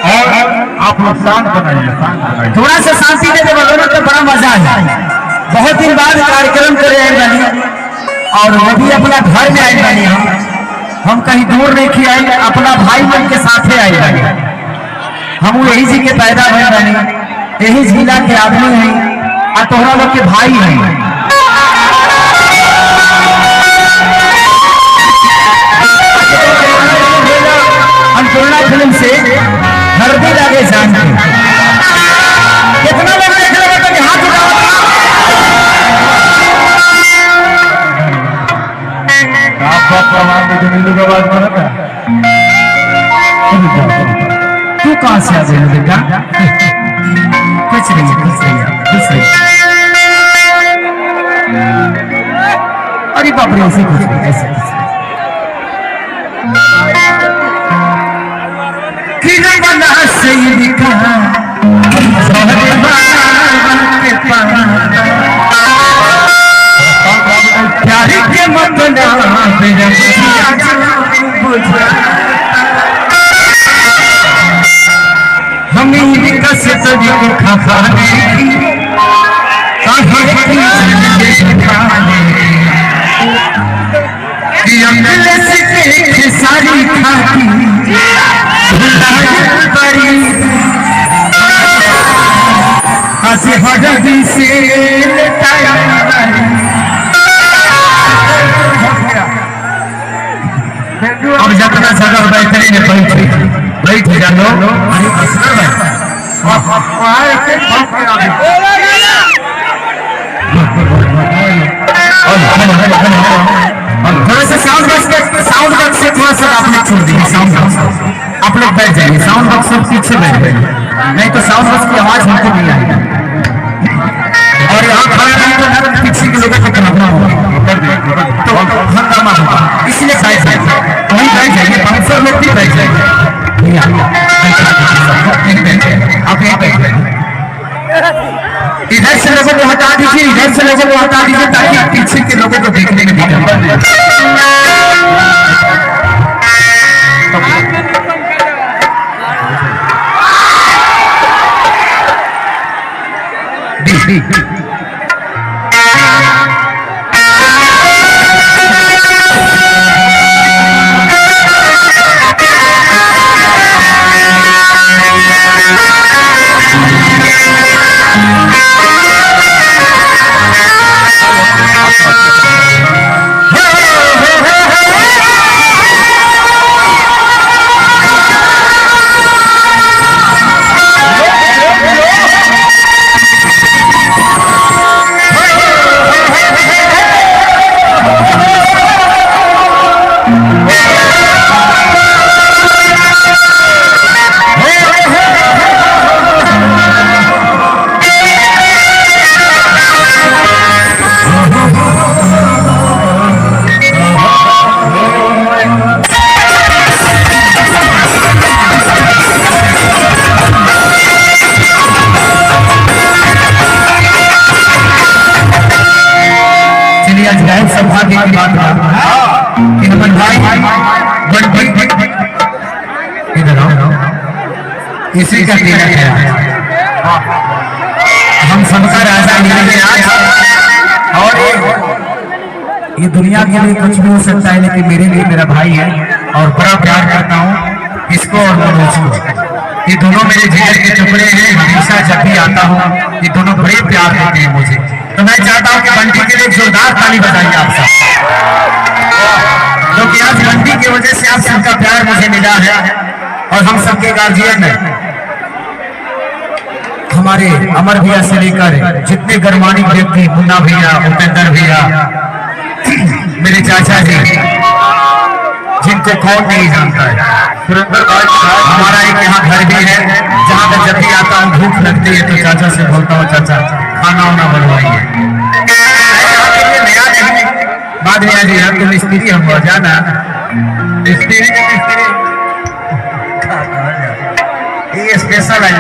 और आप लोग शांत बनाइए, थोड़ा सा शांति दे बोलो तो बड़ा मजा है। बहुत दिन बाद कार्यक्रम करे आए बनी और वो भी अपना घर में आए बनी। हम कहीं दूर नहीं की आई, अपना भाई मन के साथे आए बनी। हम यही जी के पैदा हुए बनी, यही जिला के आदमी हैं और तोहरा लोग के भाई हैं। अन्नपूर्णा फिल्म से हरदी लागे जान के कितना लोग देख रहे हैं तो हाथ उठाओ। तू कहां से आ गई बेटा? कुछ नहीं कुछ नहीं कुछ नहीं। अरे बाप रे, ऐसे कुछ नहीं, ऐसे कुछ किरण बना सही कहा प्यार के मत हमें विकसित सारी खाती हंसी हजदी से अब जितना जगह बैठे बैठ जानो। थोड़ा सा साउंड बॉक्स से थोड़ा सा आपने छोड़ दिया। साउंड बॉक्स आप लोग बैठ जाइए, साउंड बॉक्स से पीछे बैठ जाइए, नहीं तो साउंड बॉक्स की आवाज हमको नहीं आएगी। और यहाँ खड़ा नहीं तो पीछे के लोगों को करना होगा तो हंगामा होगा, इसलिए बैठ जाइए, वहीं बैठ जाइए, 500 लोग भी बैठ जाइए। आप यहाँ बैठ जाइए, इधर से लोगों को हटा दीजिए, इधर से लोगों को हटा दीजिए ताकि पीछे के लोगों को देखने में दिखे। सौभाग्य की बात है कि हमारे भाई इधर आओ, इसी का तिलक है। हम सबका राजा मिलेंगे आज, और ये दुनिया के लिए कुछ भी हो सकता है, लेकिन मेरे लिए मेरा भाई है और बड़ा प्यार करता हूँ इसको और मनोज को। ये दोनों मेरे जिगर के टुकड़े हैं, हमेशा जब भी आता हूँ ये दोनों बड़े प्यार देते हैं मुझे। तो मैं चाहता हूँ कि बंटी के लिए जोरदार ताली बजाइए आप सब, क्योंकि आज बंटी की वजह से आप सबका प्यार मुझे मिला है। और हम सबके गार्जियन है, हमारे अमर भैया से लेकर जितने गर्मानी व्यक्ति, मुन्ना भैया, उपेंद्र भैया, मेरे चाचा जी जिनको कौन नहीं जानता है, हमारा एक यहाँ घर भी है जहाँ मैं जब भी आता हूँ भूख लगती है तो चाचा से बोलता हूँ चाचा खाना वाना बनवाइए। बाद में आज यहाँ के मिस्त्री हम जाना मिस्त्री ये स्पेशल है।